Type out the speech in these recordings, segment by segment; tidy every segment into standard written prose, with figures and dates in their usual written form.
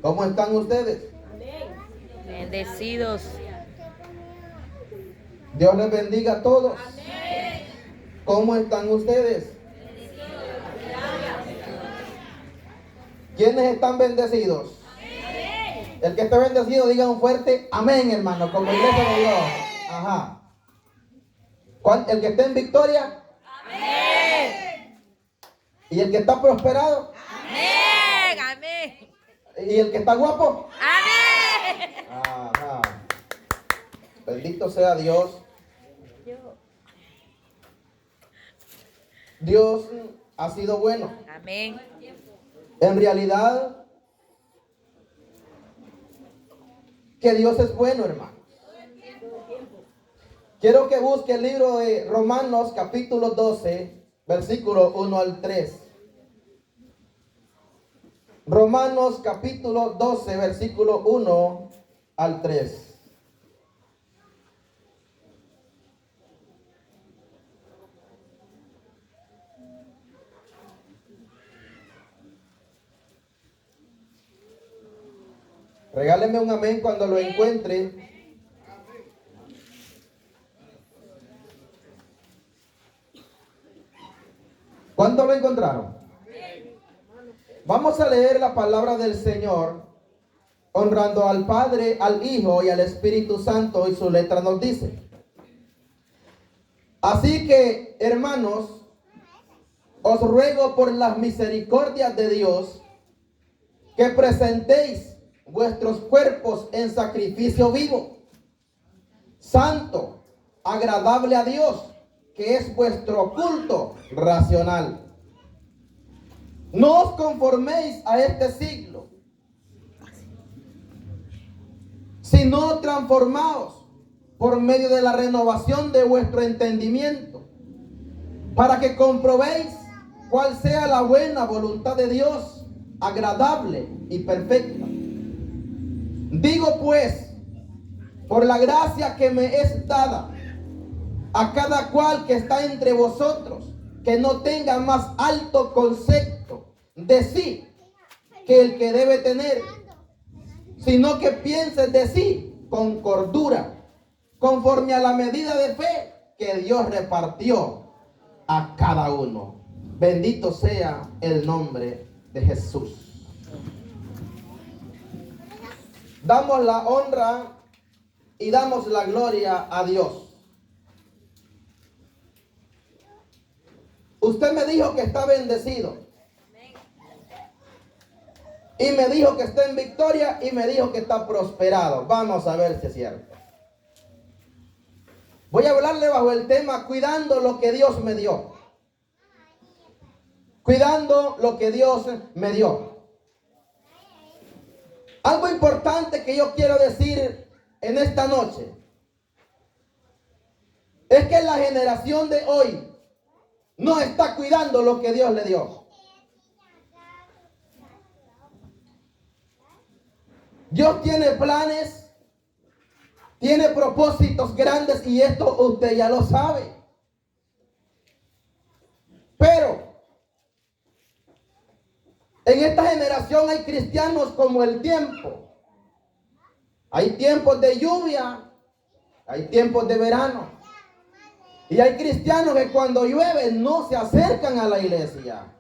¿Cómo están ustedes? Bendecidos. Dios les bendiga a todos. ¿Cómo están ustedes? ¿Quiénes están bendecidos? El que esté bendecido diga un fuerte amén, hermano, como iglesia de Dios. Ajá. El que esté en victoria. Amén. ¿Y el que está prosperado? Amén. Amén. ¿Y el que está guapo? Amén. Ajá. Bendito sea Dios. Dios ha sido bueno. Amén. En realidad, que Dios es bueno, hermano. Quiero que busque el libro de Romanos capítulo 12, versículo 1 al 3. Romanos capítulo 12, versículo 1 al 3. Regáleme un amén cuando lo encuentre. ¿Cuándo lo encontraron? Vamos a leer la palabra del Señor, honrando al Padre, al Hijo y al Espíritu Santo, y su letra nos dice: así que, hermanos, os ruego por las misericordias de Dios que presentéis vuestros cuerpos en sacrificio vivo, santo, agradable a Dios, que es vuestro culto racional. No os conforméis a este siglo, sino transformaos por medio de la renovación de vuestro entendimiento, para que comprobéis cuál sea la buena voluntad de Dios, agradable y perfecta. Digo pues, por la gracia que me es dada, a cada cual que está entre vosotros, que no tenga más alto concepto de sí que el que debe tener, sino que piense de sí con cordura, conforme a la medida de fe que Dios repartió a cada uno. Bendito sea el nombre de Jesús. Damos la honra y damos la gloria a Dios. Usted me dijo que está bendecido. Y me dijo que está en victoria y me dijo que está prosperado. Vamos a ver si es cierto. Voy a hablarle bajo el tema cuidando lo que Dios me dio. Cuidando lo que Dios me dio. Algo importante que yo quiero decir en esta noche es que la generación de hoy no está cuidando lo que Dios le dio. Dios tiene planes, tiene propósitos grandes y esto usted ya lo sabe. Pero en esta generación hay cristianos como el tiempo. Hay tiempos de lluvia, hay tiempos de verano. Y hay cristianos que cuando llueve no se acercan a la iglesia.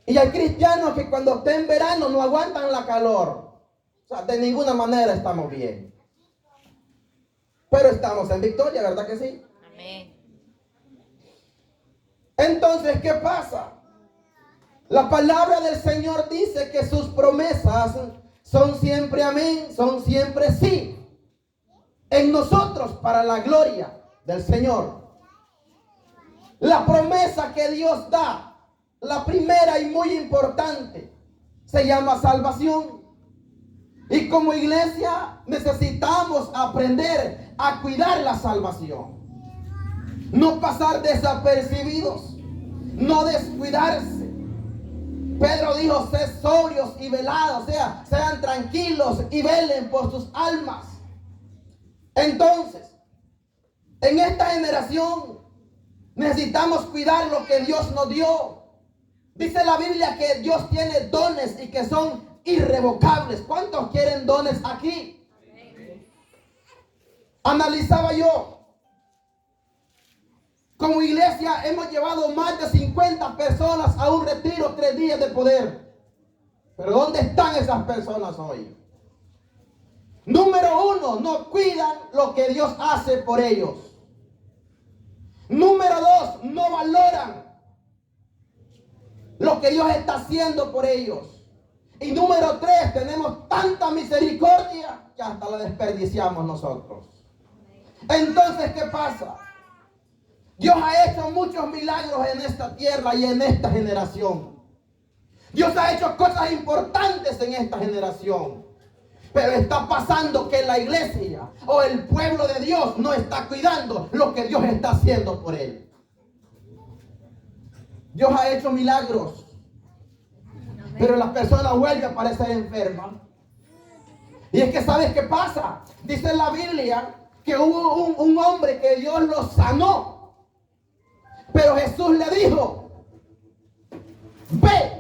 Y hay cristianos que cuando está en verano no aguantan la calor. O sea, de ninguna manera estamos bien. Pero estamos en victoria, ¿verdad que sí? Amén. Entonces, ¿qué pasa? La palabra del Señor dice que sus promesas son siempre amén, son siempre sí. En nosotros para la gloria del Señor. La promesa que Dios da, la primera y muy importante, se llama salvación. Y como iglesia necesitamos aprender a cuidar la salvación. No pasar desapercibidos, no descuidarse. Pedro dijo, sed sobrios y velados, o sea, sean tranquilos y velen por sus almas. Entonces, en esta generación necesitamos cuidar lo que Dios nos dio. Dice la Biblia que Dios tiene dones y que son irrevocables. ¿Cuántos quieren dones aquí? Analizaba yo. Como iglesia hemos llevado más de 50 personas a un retiro 3 días de poder. Pero ¿dónde están esas personas hoy? Número 1, no cuidan lo que Dios hace por ellos. Número 2, no valoran lo que Dios está haciendo por ellos. Y número 3, tenemos tanta misericordia que hasta la desperdiciamos nosotros. Entonces, ¿qué pasa? Dios ha hecho muchos milagros en esta tierra y en esta generación. Dios ha hecho cosas importantes en esta generación. Pero está pasando que la iglesia o el pueblo de Dios no está cuidando lo que Dios está haciendo por él. Dios ha hecho milagros, pero la persona vuelve a parecer enferma. Y es que ¿sabes qué pasa? Dice en la Biblia que hubo un hombre que Dios lo sanó. Pero Jesús le dijo, ve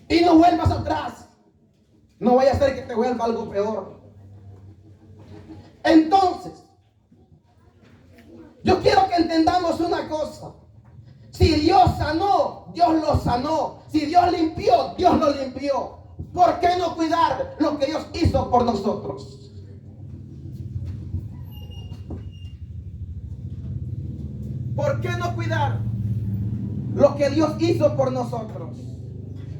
y no vuelvas atrás. No vaya a ser que te vuelva algo peor. Entonces, yo quiero que entendamos una cosa. Si Dios sanó, Dios lo sanó. Si Dios limpió, Dios lo limpió. ¿Por qué no cuidar lo que Dios hizo por nosotros? ¿Por qué no cuidar lo que Dios hizo por nosotros?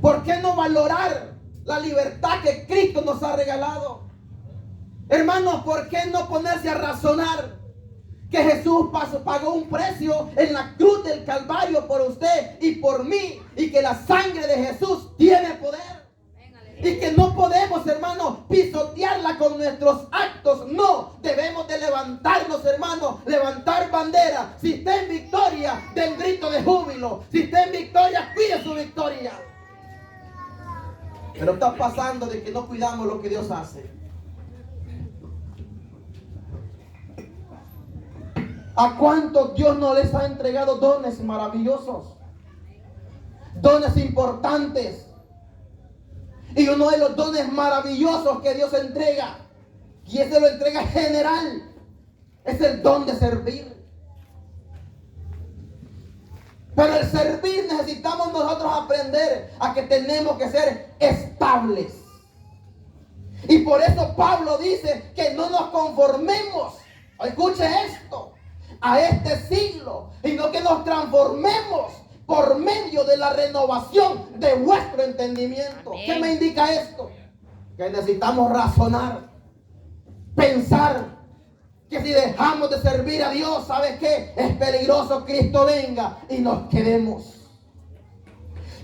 ¿Por qué no valorar la libertad que Cristo nos ha regalado? Hermanos, ¿por qué no ponerse a razonar que Jesús pagó un precio en la cruz del Calvario por usted y por mí, y que la sangre de Jesús tiene poder? Y que no podemos, hermanos, pisotearla con nuestros actos. No, debemos de levantarnos, hermanos, levantar bandera. Si está en victoria, den grito de júbilo. Si está en victoria, cuide su victoria. Pero está pasando de que no cuidamos lo que Dios hace. ¿A cuántos Dios no les ha entregado dones maravillosos? Dones importantes. Y uno de los dones maravillosos que Dios entrega, y ese lo entrega general, es el don de servir. Pero el servir necesitamos nosotros aprender a que tenemos que ser estables. Y por eso Pablo dice que no nos conformemos, escuche esto, a este siglo, sino que nos transformemos por medio de la renovación de vuestro entendimiento. Amén. ¿Qué me indica esto? Que necesitamos razonar, pensar, que si dejamos de servir a Dios, ¿sabes qué? Es peligroso Cristo venga y nos quedemos.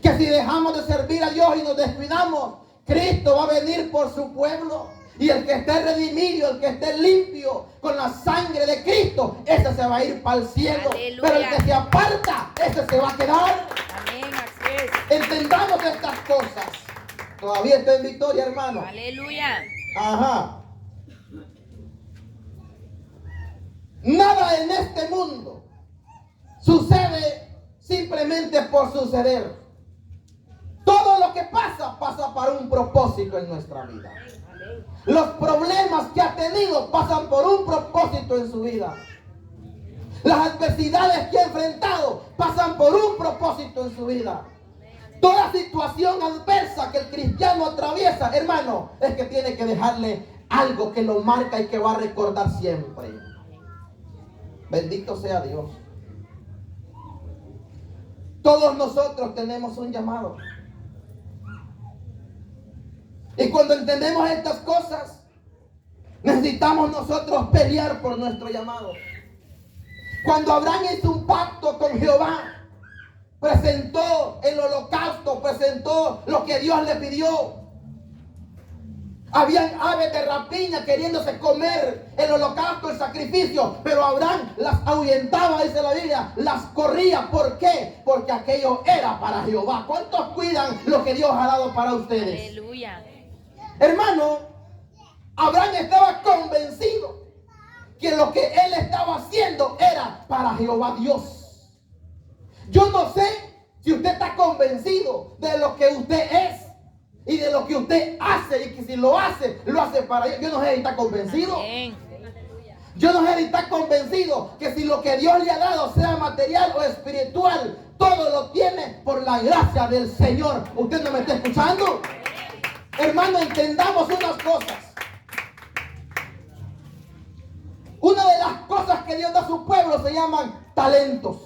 Que si dejamos de servir a Dios y nos descuidamos, Cristo va a venir por su pueblo. Y el que esté redimido, el que esté limpio con la sangre de Cristo, ese se va a ir para el cielo. Aleluya. Pero el que se aparta, ese se va a quedar. Amén, así es. Entendamos estas cosas. Todavía está en victoria, hermano. Aleluya. Ajá. Nada en este mundo sucede simplemente por suceder. Todo lo que pasa, pasa para un propósito en nuestra vida. Los problemas que ha tenido pasan por un propósito en su vida. Las adversidades que ha enfrentado pasan por un propósito en su vida. Toda situación adversa que el cristiano atraviesa, hermano, es que tiene que dejarle algo que lo marca y que va a recordar siempre. Bendito sea Dios. Todos nosotros tenemos un llamado. Y cuando entendemos estas cosas, necesitamos nosotros pelear por nuestro llamado. Cuando Abraham hizo un pacto con Jehová, presentó el holocausto, presentó lo que Dios le pidió. Habían aves de rapiña queriéndose comer el holocausto, el sacrificio, pero Abraham las ahuyentaba, dice la Biblia, las corría. ¿Por qué? Porque aquello era para Jehová. ¿Cuántos cuidan lo que Dios ha dado para ustedes? Aleluya. Hermano, Abraham estaba convencido que lo que él estaba haciendo era para Jehová Dios. Yo no sé si usted está convencido de lo que usted es y de lo que usted hace, y que si lo hace para Dios. Yo no sé si está convencido. Amén. Yo no sé si está convencido que si lo que Dios le ha dado, sea material o espiritual, todo lo tiene por la gracia del Señor. ¿Usted no me está escuchando? Hermano, entendamos unas cosas. Una de las cosas que Dios da a su pueblo se llaman talentos.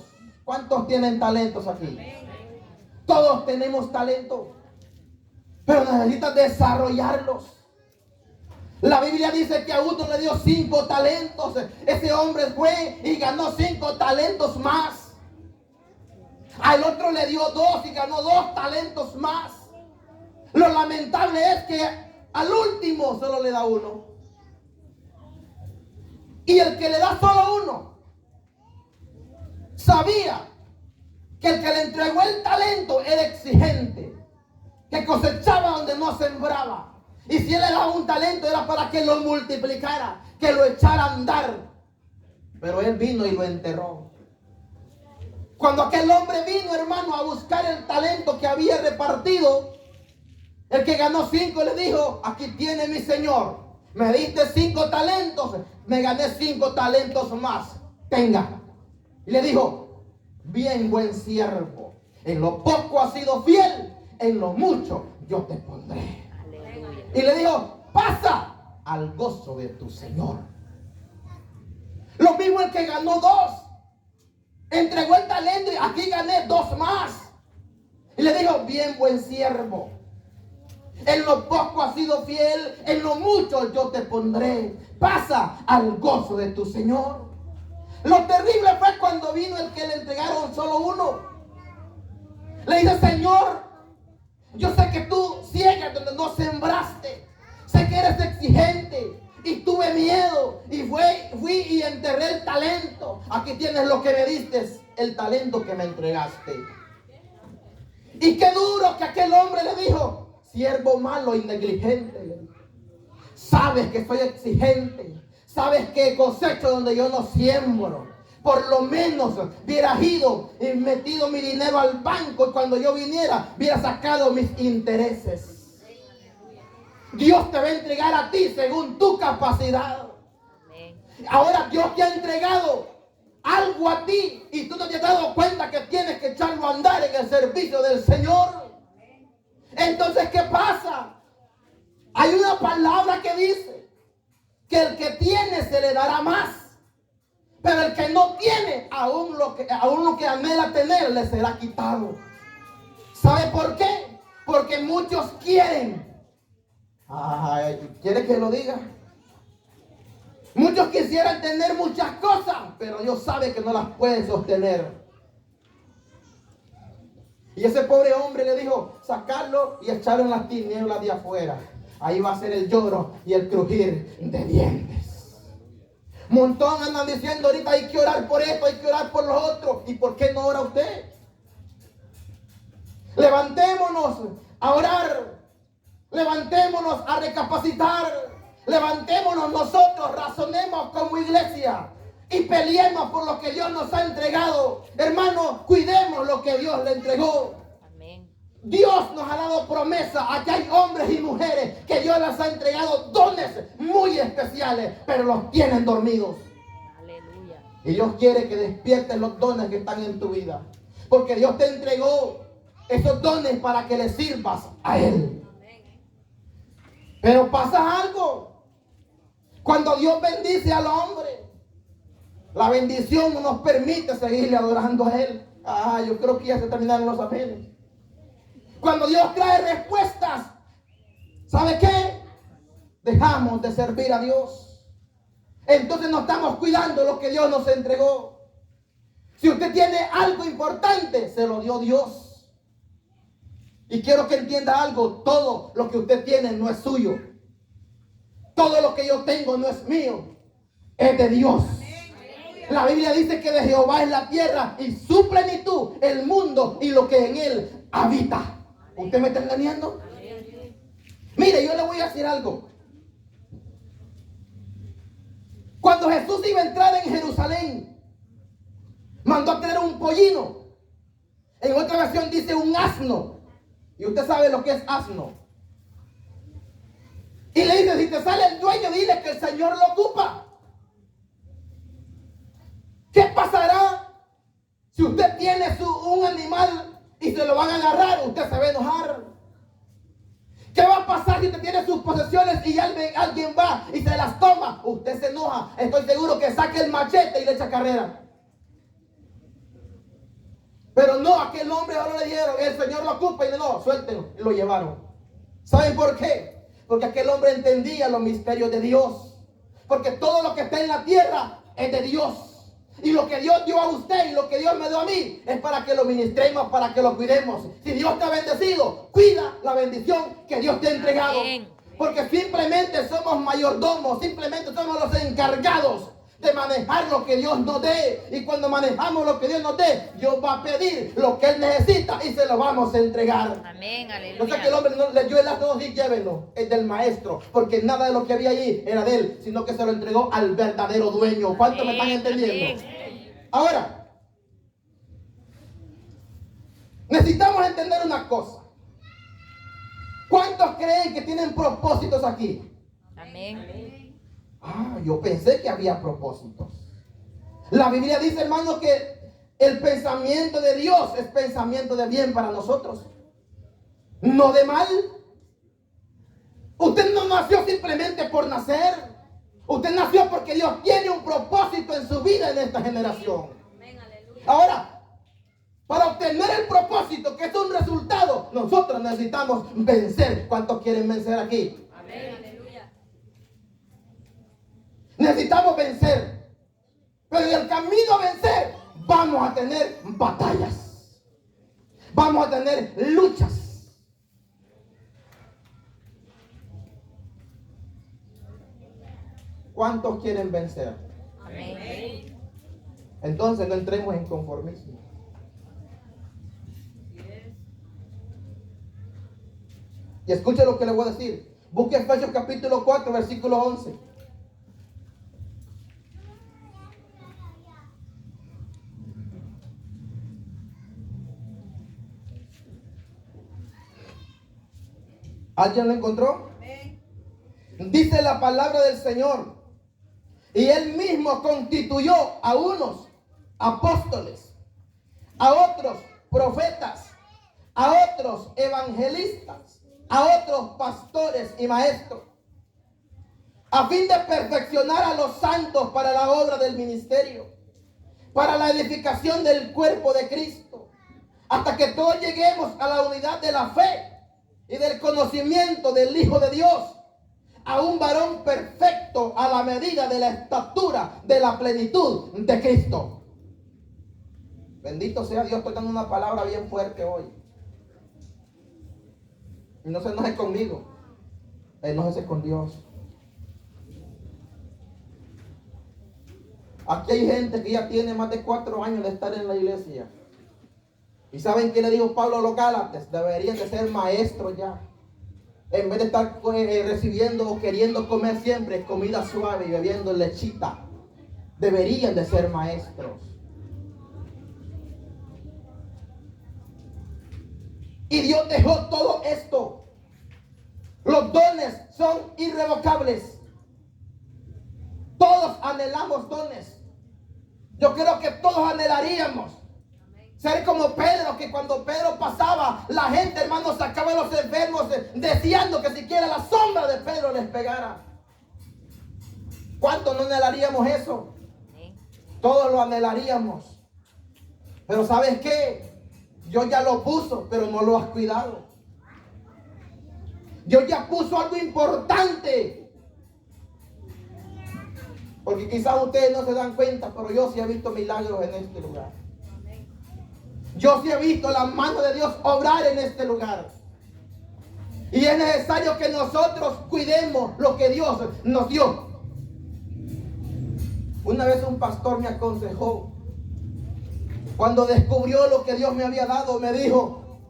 ¿Cuántos tienen talentos aquí? Todos tenemos talentos, pero necesitas desarrollarlos. La Biblia dice que a uno le dio 5 talentos. Ese hombre fue y ganó 5 talentos más. Al otro le dio 2 y ganó 2 talentos más. Lo lamentable es que al último solo le da 1. Y el que le da solo 1 sabía que el que le entregó el talento era exigente, que cosechaba donde no sembraba. Y si él le daba un talento era para que lo multiplicara, que lo echara a andar. Pero él vino y lo enterró. Cuando aquel hombre vino, hermano, a buscar el talento que había repartido, el que ganó 5 le dijo: aquí tiene mi señor, me diste 5 talentos, me gané 5 talentos más, tenga. Y le dijo: bien, buen siervo, en lo poco has sido fiel, en lo mucho yo te pondré. Y le dijo: pasa al gozo de tu Señor. Lo mismo el que ganó 2, entregó el talento y aquí gané 2 más. Y le dijo: bien, buen siervo, en lo poco has sido fiel, en lo mucho yo te pondré. Pasa al gozo de tu Señor. Lo terrible fue cuando vino el que le entregaron solo 1. Le dice: Señor, yo sé que tú ciegas donde no sembraste. Sé que eres exigente y tuve miedo y fui y enterré el talento. Aquí tienes lo que me diste, el talento que me entregaste. Y qué duro que aquel hombre le dijo: siervo malo y negligente, sabes que soy exigente, sabes que cosecho donde yo no siembro. Por lo menos hubieras ido y metido mi dinero al banco y cuando yo viniera hubiera sacado mis intereses. Dios te va a entregar a ti según tu capacidad. Ahora Dios te ha entregado algo a ti y tú no te has dado cuenta que tienes que echarlo a andar en el servicio del Señor. Entonces, ¿qué pasa? Hay una palabra que dice que el que tiene se le dará más, pero el que no tiene, aún lo que anhela tener le será quitado. ¿Sabe por qué? Porque muchos quieren. ¿Quiere que lo diga? Muchos quisieran tener muchas cosas, pero Dios sabe que no las pueden sostener. Y ese pobre hombre le dijo: sacarlo y echarlo en las tinieblas de afuera. Ahí va a ser el lloro y el crujir de dientes. Montón andan diciendo ahorita: hay que orar por esto, hay que orar por lo otro. ¿Y por qué no ora usted? Levantémonos a orar. Levantémonos a recapacitar. Levantémonos nosotros, razonemos como iglesia y peleemos por lo que Dios nos ha entregado. Hermanos, cuidemos lo que Dios le entregó. Amén. Dios nos ha dado promesa. Aquí hay hombres y mujeres que Dios les ha entregado dones muy especiales, pero los tienen dormidos. Aleluya. Y Dios quiere que despiertes los dones que están en tu vida, porque Dios te entregó esos dones para que le sirvas a Él. Pero pasa algo. Cuando Dios bendice al hombre, la bendición no nos permite seguirle adorando a Él. Yo creo que ya se terminaron los amenes. Cuando Dios trae respuestas, ¿sabe qué? Dejamos de servir a Dios. Entonces no estamos cuidando lo que Dios nos entregó. Si usted tiene algo importante, se lo dio Dios. Y quiero que entienda algo: todo lo que usted tiene no es suyo. Todo lo que yo tengo no es mío, es de Dios. La Biblia dice que de Jehová es la tierra y su plenitud, el mundo y lo que en él habita. ¿Usted me está entendiendo? Mire, yo le voy a decir algo. Cuando Jesús iba a entrar en Jerusalén, mandó a traer un pollino En otra versión dice un asno. Y usted sabe lo que es asno. Y le dice, si te sale el dueño, dile que el Señor lo ocupa. ¿Qué pasará si usted tiene un animal y se lo van a agarrar? Usted se va a enojar. ¿Qué va a pasar si usted tiene sus posesiones y alguien va y se las toma? Usted se enoja. Estoy seguro que saque el machete y le echa carrera. Pero no, aquel hombre ahora le dijeron, el Señor lo ocupa, y no, suéltenlo, y lo llevaron. ¿Saben por qué? Porque aquel hombre entendía los misterios de Dios. Porque todo lo que está en la tierra es de Dios. Y lo que Dios dio a usted y lo que Dios me dio a mí es para que lo ministremos, para que lo cuidemos. Si Dios te ha bendecido, cuida la bendición que Dios te ha entregado. Amén. Porque simplemente somos mayordomos, simplemente somos los encargados de manejar lo que Dios nos dé. Y cuando manejamos lo que Dios nos dé, Dios va a pedir lo que Él necesita y se lo vamos a entregar. Amén, No sé que el aleluya. hombre no le dio el asno y llévenlo, es del maestro, porque nada de lo que había allí era de él, sino que se lo entregó al verdadero dueño. ¿Cuántos me están entendiendo? Amén. Ahora, necesitamos entender una cosa. ¿Cuántos creen que tienen propósitos aquí? Amén. Yo pensé que había propósitos. La Biblia dice, hermano, que el pensamiento de Dios es pensamiento de bien para nosotros, no de mal. Usted no nació simplemente por nacer. Usted nació porque Dios tiene un propósito en su vida en esta generación. Ahora, para obtener el propósito, que es un resultado, nosotros necesitamos vencer. ¿Cuántos quieren vencer aquí? Necesitamos vencer. Pero en el camino a vencer vamos a tener batallas. Vamos a tener luchas. ¿Cuántos quieren vencer? Amén. Entonces no entremos en conformismo. Y escuche lo que le voy a decir. Busque Efesios capítulo 4, versículo 11. ¿Alguien lo encontró? Dice la palabra del Señor. Y Él mismo constituyó a unos apóstoles, a otros profetas, a otros evangelistas, a otros pastores y maestros, a fin de perfeccionar a los santos para la obra del ministerio, para la edificación del cuerpo de Cristo, hasta que todos lleguemos a la unidad de la fe y del conocimiento del Hijo de Dios, a un varón perfecto a la medida de la estatura de la plenitud de Cristo. Bendito sea Dios, estoy dando una palabra bien fuerte hoy. Y no se enoje conmigo, enójese con Dios. Aquí hay gente que ya tiene más de 4 años de estar en la iglesia. ¿Y saben qué le dijo Pablo a los Gálatas? Deberían de ser maestros ya. En vez de estar recibiendo o queriendo comer siempre comida suave y bebiendo lechita. Deberían de ser maestros. Y Dios dejó todo esto. Los dones son irrevocables. Todos anhelamos dones. Yo creo que todos anhelaríamos ser como Pedro, que cuando Pedro pasaba, la gente, hermano, sacaba a los enfermos deseando que siquiera la sombra de Pedro les pegara. ¿Cuánto no anhelaríamos eso? Todos lo anhelaríamos. Pero ¿sabes qué? Dios ya lo puso, pero no lo has cuidado. Dios ya puso algo importante. Porque quizás ustedes no se dan cuenta, pero yo sí he visto milagros en este lugar. Yo sí he visto la mano de Dios obrar en este lugar. Y es necesario que nosotros cuidemos lo que Dios nos dio. Una vez un pastor me aconsejó, cuando descubrió lo que Dios me había dado, me dijo: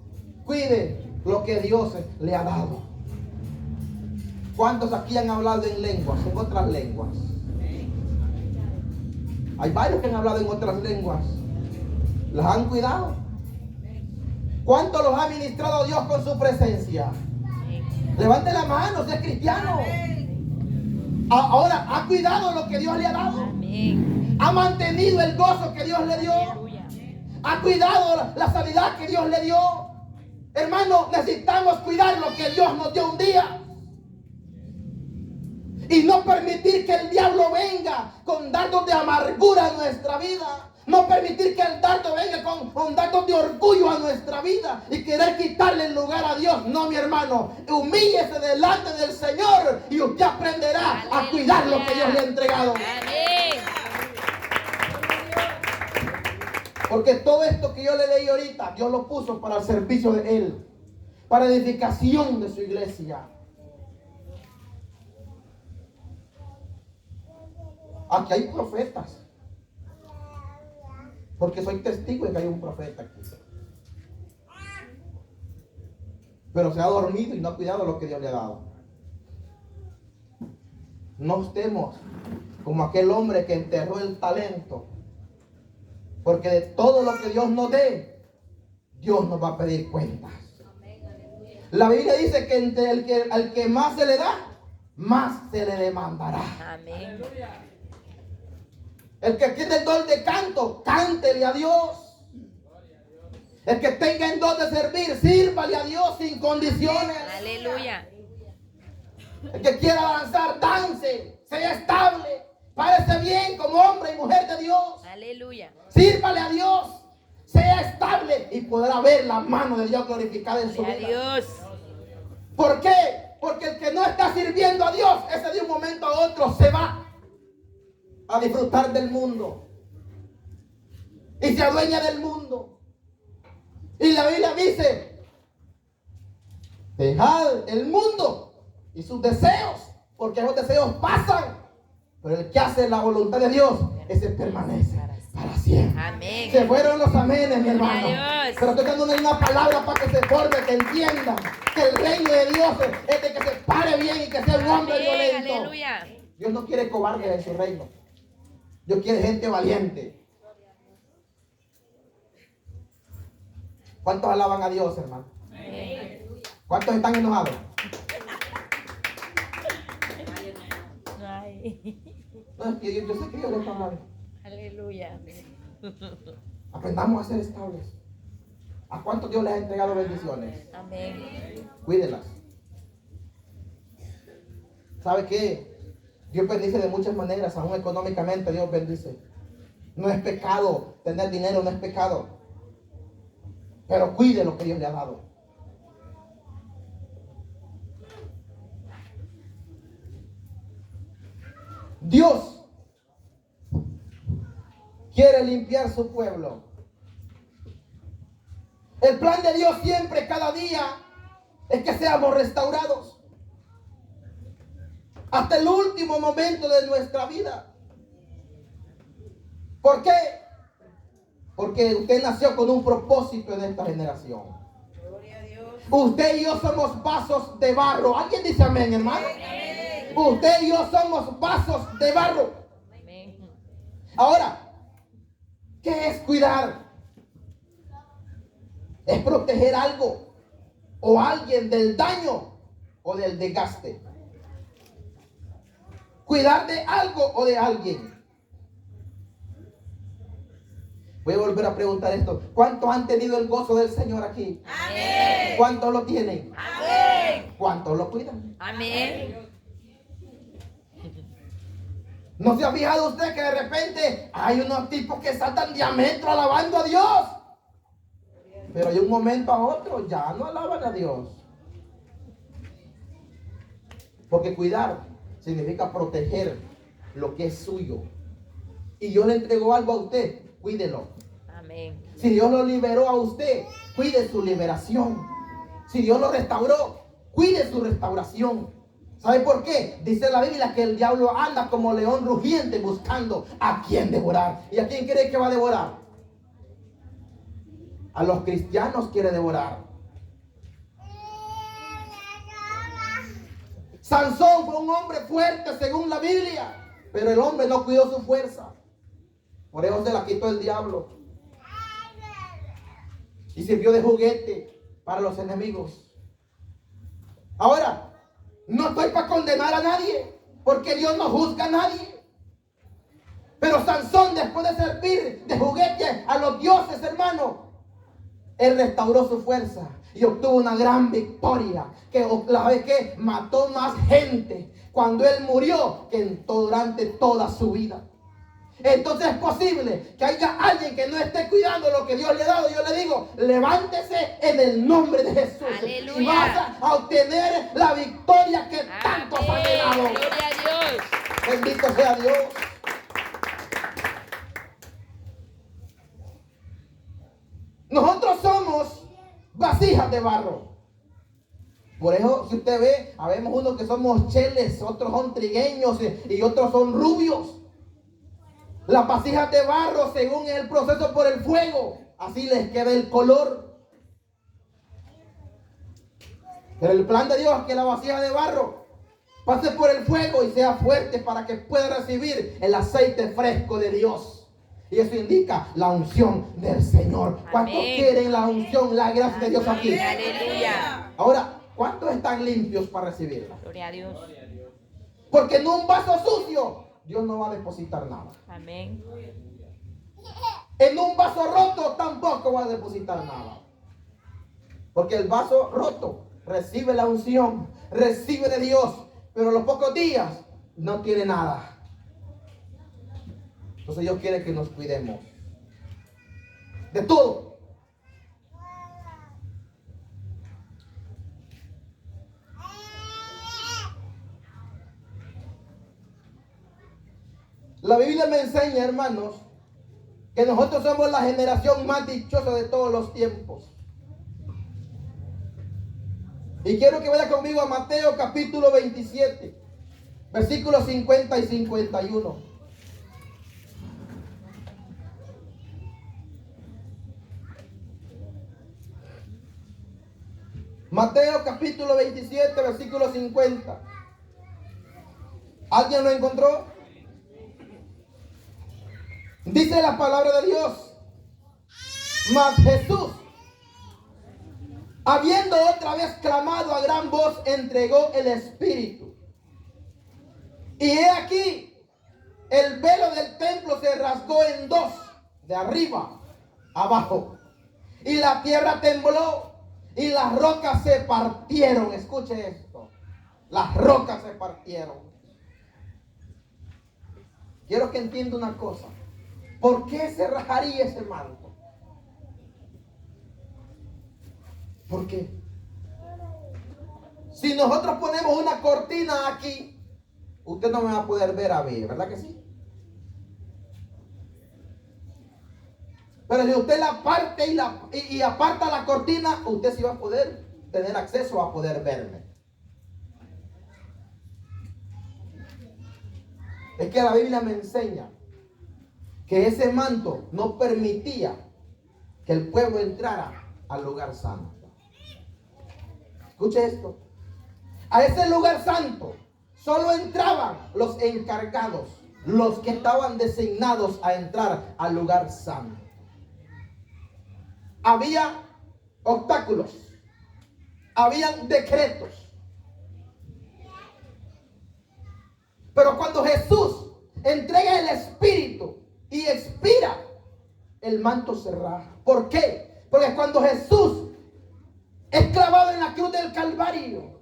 cuide lo que Dios le ha dado. ¿Cuántos aquí han hablado en lenguas, en otras lenguas? Hay varios que han hablado en otras lenguas. ¿Las han cuidado? ¿Cuánto los ha ministrado Dios con su presencia? Levante la mano si es cristiano. Ahora, ha cuidado lo que Dios le ha dado. Amén. Ha mantenido el gozo que Dios le dio. Aleluya. Ha cuidado la sanidad que Dios le dio. Hermano, necesitamos cuidar lo que Dios nos dio un día. Y no permitir que el diablo venga con dardos de amargura a nuestra vida. No permitir que el dardo venga con dardos de orgullo a nuestra vida y querer quitarle el lugar a Dios. No, mi hermano, humíllese delante del Señor y usted aprenderá a cuidar lo que Dios le ha entregado. Amén. Porque todo esto que yo le leí ahorita, Dios lo puso para el servicio de Él, para edificación de su iglesia. Aquí hay profetas. Porque soy testigo de que hay un profeta aquí. Pero se ha dormido y no ha cuidado lo que Dios le ha dado. No estemos como aquel hombre que enterró el talento. Porque de todo lo que Dios nos dé, Dios nos va a pedir cuentas. La Biblia dice que al que más se le da, más se le demandará. Amén. El que tiene el don de canto, cántele a Dios. El que tenga el don de servir, sírvale a Dios sin condiciones. Aleluya. El que quiera avanzar, dance, sea estable, párese bien como hombre y mujer de Dios. Aleluya. Sírvale a Dios, sea estable y podrá ver la mano de Dios glorificada en su Gloria a vida. Dios. ¿Por qué? Porque el que no está sirviendo a Dios, ese de un momento a otro se va a disfrutar del mundo y se adueña del mundo. Y la Biblia dice: dejad el mundo y sus deseos, porque esos deseos pasan, pero el que hace la voluntad de Dios, ese permanece para siempre. Amén. Se fueron los amenes, mi hermano. Gloria a Dios. Pero estoy dando una palabra para que se forme, que entienda que el reino de Dios es de que se pare bien y que sea un hombre Amén. violento. Aleluya. Dios no quiere cobardes en su reino. Dios quiere gente valiente. ¿Cuántos alaban a Dios, hermano? Amén. ¿Cuántos están enojados? Ay. No, es que yo sé que Dios les está hablando. Aleluya. Aprendamos a ser estables. ¿A cuántos Dios les ha entregado bendiciones? Amén. Cuídenlas. ¿Sabe qué? Dios bendice de muchas maneras, aún económicamente Dios bendice. No es pecado, tener dinero no es pecado. Pero cuide lo que Dios le ha dado. Dios quiere limpiar su pueblo. El plan de Dios siempre, cada día, es que seamos restaurados. Hasta el último momento de nuestra vida. ¿Por qué? Porque usted nació con un propósito en esta generación. Usted y yo somos vasos de barro. ¿Alguien dice amén, hermano? Amén. Usted y yo somos vasos de barro. Amén. Ahora, ¿qué es cuidar? Es proteger algo o alguien del daño o del desgaste. Cuidar de algo o de alguien. Voy a volver a preguntar esto. ¿Cuántos han tenido el gozo del Señor aquí? Amén. ¿Cuántos lo tienen? Amén. ¿Cuántos lo cuidan? Amén. ¿No se ha fijado usted que de repente hay unos tipos que saltan diametro alabando a Dios? Pero de un momento a otro ya no alaban a Dios. Porque cuidar significa proteger lo que es suyo. Y Dios le entregó algo a usted, cuídelo. Amén. Si Dios lo liberó a usted, cuide su liberación. Si Dios lo restauró, cuide su restauración. ¿Sabe por qué? Dice la Biblia que el diablo anda como león rugiente buscando a quien devorar. ¿Y a quién cree que va a devorar? A los cristianos quiere devorar. Sansón fue un hombre fuerte según la Biblia, pero el hombre no cuidó su fuerza. Por eso se la quitó el diablo. y sirvió de juguete para los enemigos. Ahora, no estoy para condenar a nadie, porque Dios no juzga a nadie. Pero Sansón, después de servir de juguete a los dioses, hermano, él restauró su fuerza y obtuvo una gran victoria, que la vez que mató más gente cuando él murió que durante toda su vida. Entonces es posible que haya alguien que no esté cuidando lo que Dios le ha dado. Yo le digo, levántese en el nombre de Jesús. Aleluya. Y vas a obtener la victoria que tanto has anhelado. Gloria a Dios. Bendito sea Dios. Nosotros somos vasijas de barro. Por eso, si usted ve, habemos unos que somos cheles, otros son trigueños y otros son rubios. Las vasijas de barro, según el proceso por el fuego, así les queda el color. Pero el plan de Dios es que la vasija de barro pase por el fuego y sea fuerte para que pueda recibir el aceite fresco de Dios. Y eso indica la unción del Señor. ¿Cuántos quieren la unción, la gracia de Dios aquí? Aleluya. Ahora, ¿cuántos están limpios para recibirla? Gloria a Dios. Porque en un vaso sucio Dios no va a depositar nada. Amén. En un vaso roto tampoco va a depositar nada. Porque el vaso roto recibe la unción, recibe de Dios, pero a los pocos días no tiene nada. Entonces Dios quiere que nos cuidemos de todo. La Biblia me enseña, hermanos, que nosotros somos la generación más dichosa de todos los tiempos. Y quiero que vaya conmigo a Mateo capítulo 27, versículos 50 y 51. Mateo capítulo 27, versículo 50. ¿Alguien lo encontró? Dice la palabra de Dios: mas Jesús, habiendo otra vez clamado a gran voz, entregó el Espíritu. Y he aquí, el velo del templo se rasgó en dos, de arriba abajo, y la tierra tembló, y las rocas se partieron. Escuche esto: las rocas se partieron. Quiero que entienda una cosa. ¿Por qué se rajaría ese manto? ¿Por qué? Si nosotros ponemos una cortina aquí, usted no me va a poder ver a mí, ¿verdad que sí? Pero si usted la parte y aparta la cortina, usted sí va a poder tener acceso a poder verme. Es que la Biblia me enseña que ese manto no permitía que el pueblo entrara al lugar santo. Escuche esto: a ese lugar santo solo entraban los encargados, los que estaban designados a entrar al lugar santo. Había obstáculos, habían decretos. Pero cuando Jesús entrega el Espíritu y expira, el manto se raja. ¿Por qué? Porque cuando Jesús es clavado en la cruz del Calvario,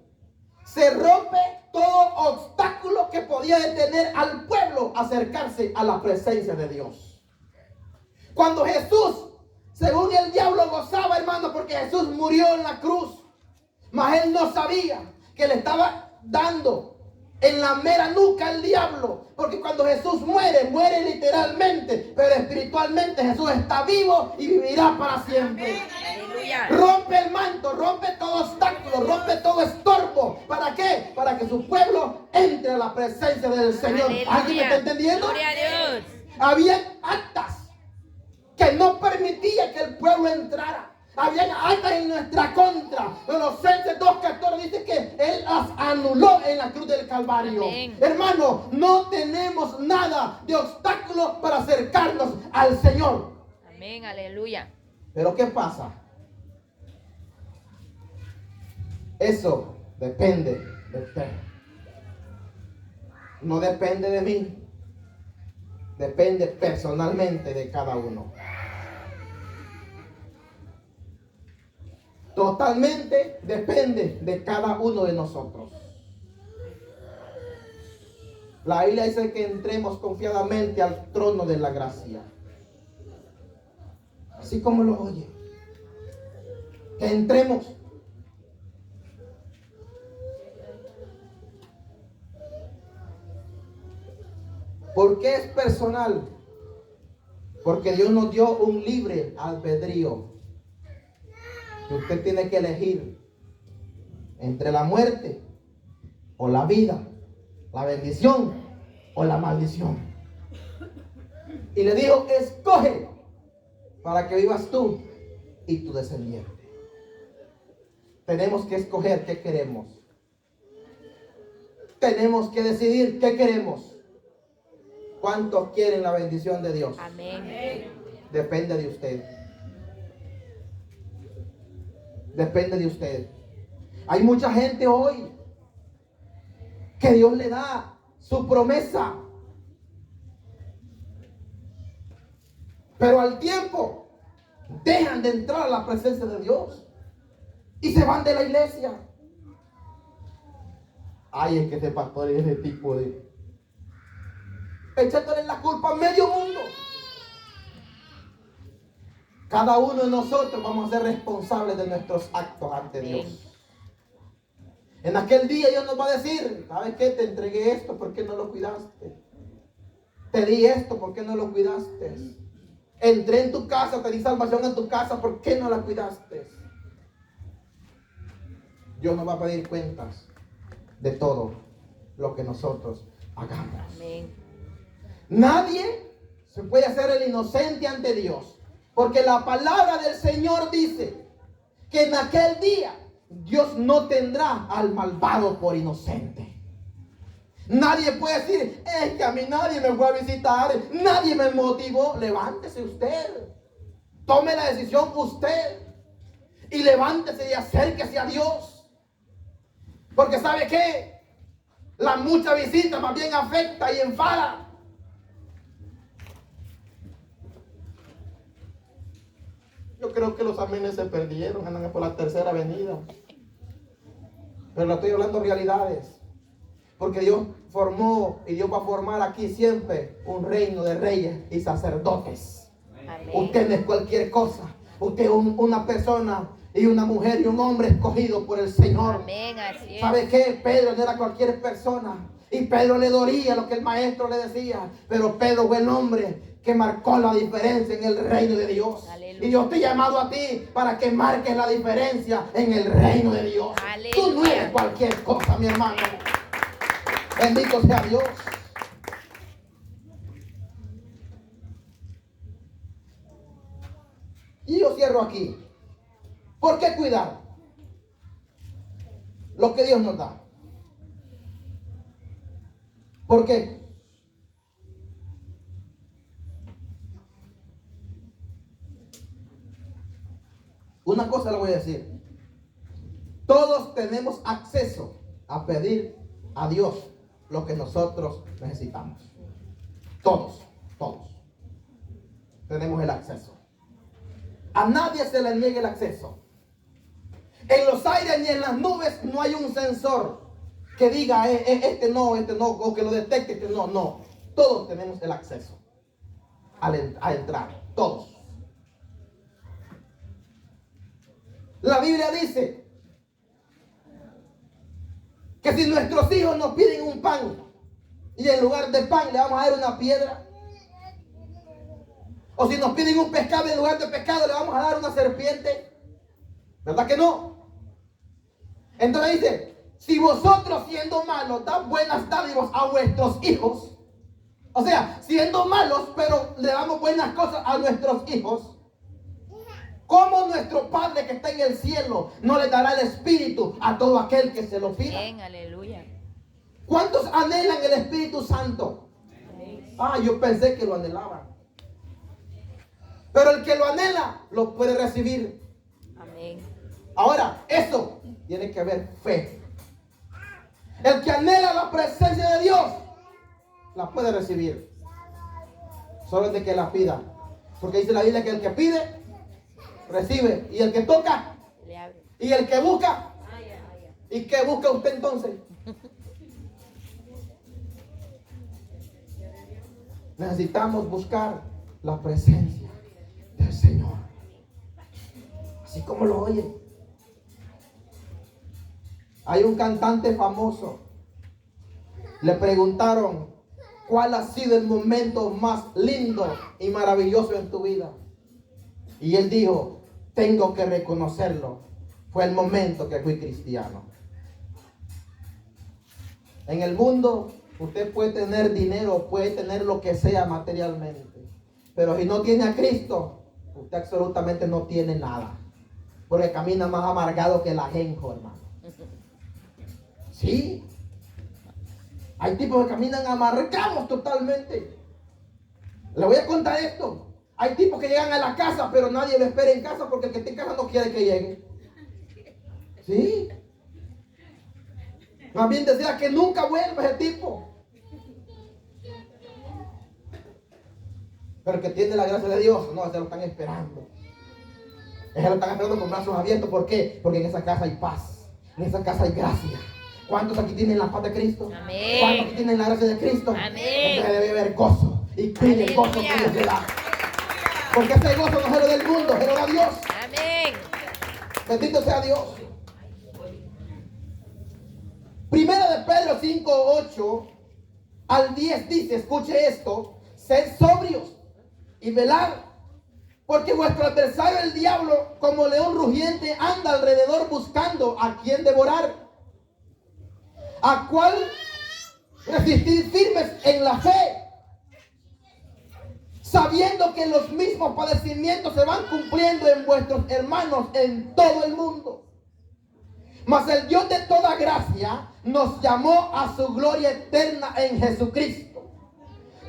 se rompe todo obstáculo que podía detener al pueblo acercarse a la presencia de Dios. Cuando Jesús, según el diablo gozaba, hermano, porque Jesús murió en la cruz, mas él no sabía que le estaba dando en la mera nuca el diablo, porque cuando Jesús muere, muere literalmente, pero espiritualmente Jesús está vivo y vivirá para siempre. Aleluya. Rompe el manto, rompe todo obstáculo, rompe todo estorbo. ¿Para qué? Para que su pueblo entre a la presencia del Señor. Aleluya. ¿Alguien me está entendiendo? Gloria a Dios. Habían actas que no permitía que el pueblo entrara. Habían actas en nuestra contra. Colosenses 2:14 dice que Él las anuló en la cruz del Calvario. Amén. Hermano, no tenemos nada de obstáculo para acercarnos al Señor. Amén. Aleluya. Pero ¿qué pasa? Eso depende de usted. No depende de mí. Depende personalmente de cada uno. Totalmente depende de cada uno de nosotros. La Biblia dice que entremos confiadamente al trono de la gracia. Así como lo oye. Que entremos. ¿Por qué es personal? Porque Dios nos dio un libre albedrío. Que usted tiene que elegir entre la muerte o la vida, la bendición o la maldición. Y le dijo, escoge para que vivas tú y tu descendiente. Tenemos que escoger qué queremos. Tenemos que decidir qué queremos. ¿Cuántos quieren la bendición de Dios? Amén. Depende de usted. Depende de usted. Hay mucha gente hoy que Dios le da su promesa. Pero al tiempo dejan de entrar a la presencia de Dios y se van de la iglesia. Ay, es que ese pastor es ese tipo de... echándole la culpa a medio mundo. Cada uno de nosotros vamos a ser responsables de nuestros actos ante Dios. En aquel día Dios nos va a decir, ¿sabes qué? Te entregué esto, ¿por qué no lo cuidaste? Te di esto, ¿por qué no lo cuidaste? Entré en tu casa, te di salvación en tu casa, ¿por qué no la cuidaste? Dios nos va a pedir cuentas de todo lo que nosotros hagamos. Amén. Nadie se puede hacer el inocente ante Dios. Porque la palabra del Señor dice que en aquel día Dios no tendrá al malvado por inocente. Nadie puede decir, es que a mí nadie me fue a visitar, nadie me motivó. Levántese usted. Tome la decisión usted. Y levántese y acérquese a Dios. Porque ¿sabe qué? La mucha visita más bien afecta y enfada. Yo creo que los amenes se perdieron, andan por la tercera avenida. Pero le estoy hablando realidades. Porque Dios formó y Dios va a formar aquí siempre un reino de reyes y sacerdotes. Amén. Usted no es cualquier cosa. Usted es una persona y una mujer y un hombre escogido por el Señor. Amén, así es. ¿Sabe qué? Pedro no era cualquier persona. Y Pedro le dolía lo que el maestro le decía. Pero Pedro fue el hombre que marcó la diferencia en el reino de Dios. Aleluya. Y Dios te ha llamado a ti para que marques la diferencia en el reino de Dios. Aleluya. Tú no eres cualquier cosa, mi hermano. Bendito sea Dios. Y yo cierro aquí. ¿Por qué cuidar lo que Dios nos da? ¿Por qué? Una cosa le voy a decir. Todos tenemos acceso a pedir a Dios lo que nosotros necesitamos. Todos tenemos el acceso. A nadie se le niega el acceso. En los aires ni en las nubes no hay un sensor que diga este no, o que lo detecte, este no. Todos tenemos el acceso a entrar, todos. La Biblia dice que si nuestros hijos nos piden un pan y en lugar de pan le vamos a dar una piedra, o si nos piden un pescado y en lugar de pescado le vamos a dar una serpiente, ¿verdad que no? Entonces dice, si vosotros siendo malos dan buenas dádivas a vuestros hijos, o sea, siendo malos pero le damos buenas cosas a nuestros hijos, ¿cómo nuestro Padre que está en el cielo no le dará el Espíritu a todo aquel que se lo pida? Bien, aleluya. ¿Cuántos anhelan el Espíritu Santo? Ah, yo pensé que lo anhelaban. Pero el que lo anhela lo puede recibir. Amén. Ahora, eso tiene que haber fe. El que anhela la presencia de Dios la puede recibir. Solo de que la pida. Porque dice la Biblia que el que pide, recibe. Y el que toca, Le abre. y el que busca. ¿Y qué busca usted entonces? Necesitamos buscar la presencia del Señor. Así como lo oye. Hay un cantante famoso. Le preguntaron, ¿cuál ha sido el momento más lindo y maravilloso en tu vida? Y él dijo, tengo que reconocerlo. Fue el momento que fui cristiano. En el mundo, usted puede tener dinero, puede tener lo que sea materialmente. Pero si no tiene a Cristo, usted absolutamente no tiene nada. Porque camina más amargado que el ajenjo, hermano. Sí. Hay tipos que caminan amargados totalmente. Le voy a contar esto. Hay tipos que llegan a la casa, pero nadie lo espera en casa porque el que está en casa no quiere que llegue. Sí. Más bien desea que nunca vuelva ese tipo. Pero el que tiene la gracia de Dios, no, ese lo están esperando. Ese lo están esperando con brazos abiertos. ¿Por qué? Porque en esa casa hay paz. En esa casa hay gracia. ¿Cuántos aquí tienen la paz de Cristo? Amén. ¿Cuántos aquí tienen la gracia de Cristo? Amén. Entonces debe haber gozo. Y cuide el gozo que Dios le da. Porque ese gozo no es lo del mundo, es lo de Dios. Amén. Bendito sea Dios. Primera de Pedro 5, 8 al 10 dice, escuche esto, sed sobrios y velad, porque vuestro adversario el diablo, como león rugiente, anda alrededor buscando a quien devorar, a cual resistid firmes en la fe, sabiendo que los mismos padecimientos se van cumpliendo en vuestros hermanos en todo el mundo. Mas el Dios de toda gracia nos llamó a su gloria eterna en Jesucristo.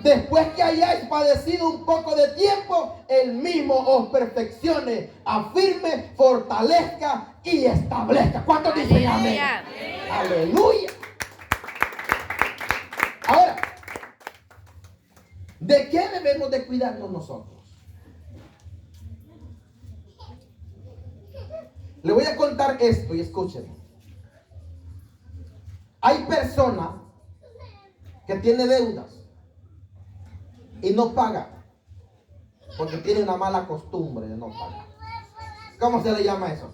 Después que hayáis padecido un poco de tiempo, Él mismo os perfeccione, afirme, fortalezca y establezca. ¿Cuántos dicen amén? Aleluya. Ahora, ¿de qué debemos de cuidarnos nosotros? Le voy a contar esto y escúchenme. Hay personas que tienen deudas y no pagan porque tienen una mala costumbre de no pagar. ¿Cómo se le llama eso?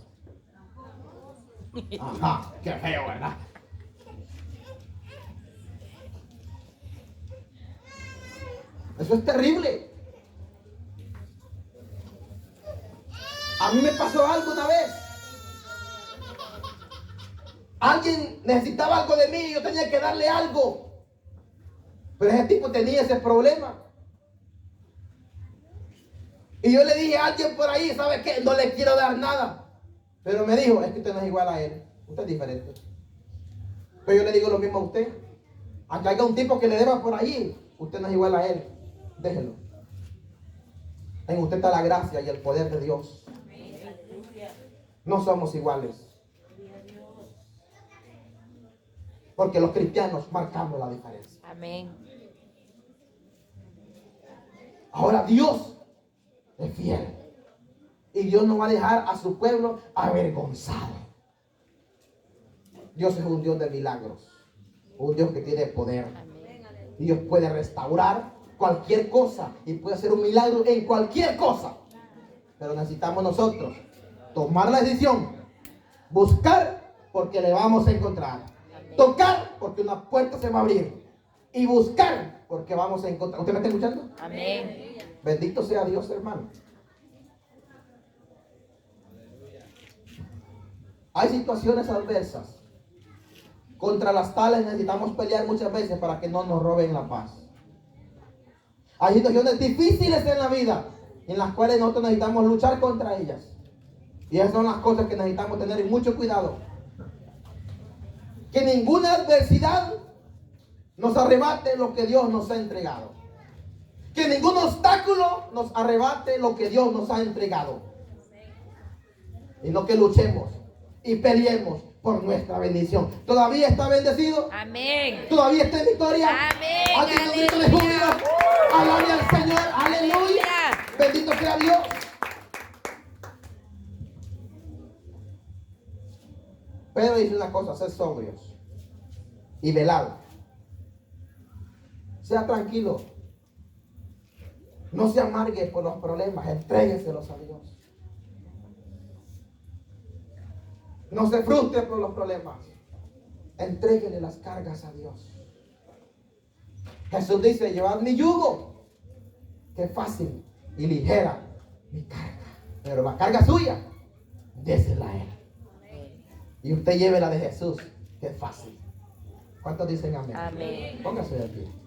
Ajá, qué feo, ¿verdad? Eso es terrible. A mí me pasó algo una vez. Alguien necesitaba algo de mí y yo tenía que darle algo. Pero ese tipo tenía ese problema. Y yo le dije a alguien por ahí, ¿sabe qué? No le quiero dar nada. Pero me dijo, es que usted no es igual a él. Usted es diferente. Pero yo le digo lo mismo a usted. Aunque haya un tipo que le deba por ahí, usted no es igual a él. Déjelo. En usted está la gracia y el poder de Dios. No somos iguales. Porque los cristianos marcamos la diferencia. Amén. Ahora Dios es fiel. Y Dios no va a dejar a su pueblo avergonzado. Dios es un Dios de milagros. Un Dios que tiene poder. Amén. Dios puede restaurar cualquier cosa. Y puede hacer un milagro en cualquier cosa. Pero necesitamos nosotros tomar la decisión. Buscar porque le vamos a encontrar. Tocar porque una puerta se va a abrir. Y buscar porque vamos a encontrar. ¿Usted me está escuchando? Amén. Bendito sea Dios, hermano. Hay situaciones adversas. Contra las tales necesitamos pelear muchas veces para que no nos roben la paz. Hay situaciones difíciles en la vida en las cuales nosotros necesitamos luchar contra ellas. Y esas son las cosas que necesitamos tener mucho cuidado. Que ninguna adversidad nos arrebate lo que Dios nos ha entregado. Que ningún obstáculo nos arrebate lo que Dios nos ha entregado. Y no que luchemos y peleemos por nuestra bendición. ¿Todavía está bendecido? Amén. ¿Todavía está en victoria? Amén. ¿Alguien un grito de júbilo? Alabe al Señor. Aleluya. Bendito sea Dios. Pedro dice una cosa: ser sobrios y velados. Sea tranquilo. No se amargue por los problemas. Entrégueselos a Dios. No se frustre por los problemas. Entréguele las cargas a Dios. Jesús dice: llevad mi yugo, que es fácil y ligera mi carga. Pero la carga suya, désela a Él. Y usted lleve la de Jesús, que es fácil. ¿Cuántos dicen amén? Amén. Póngase de pie.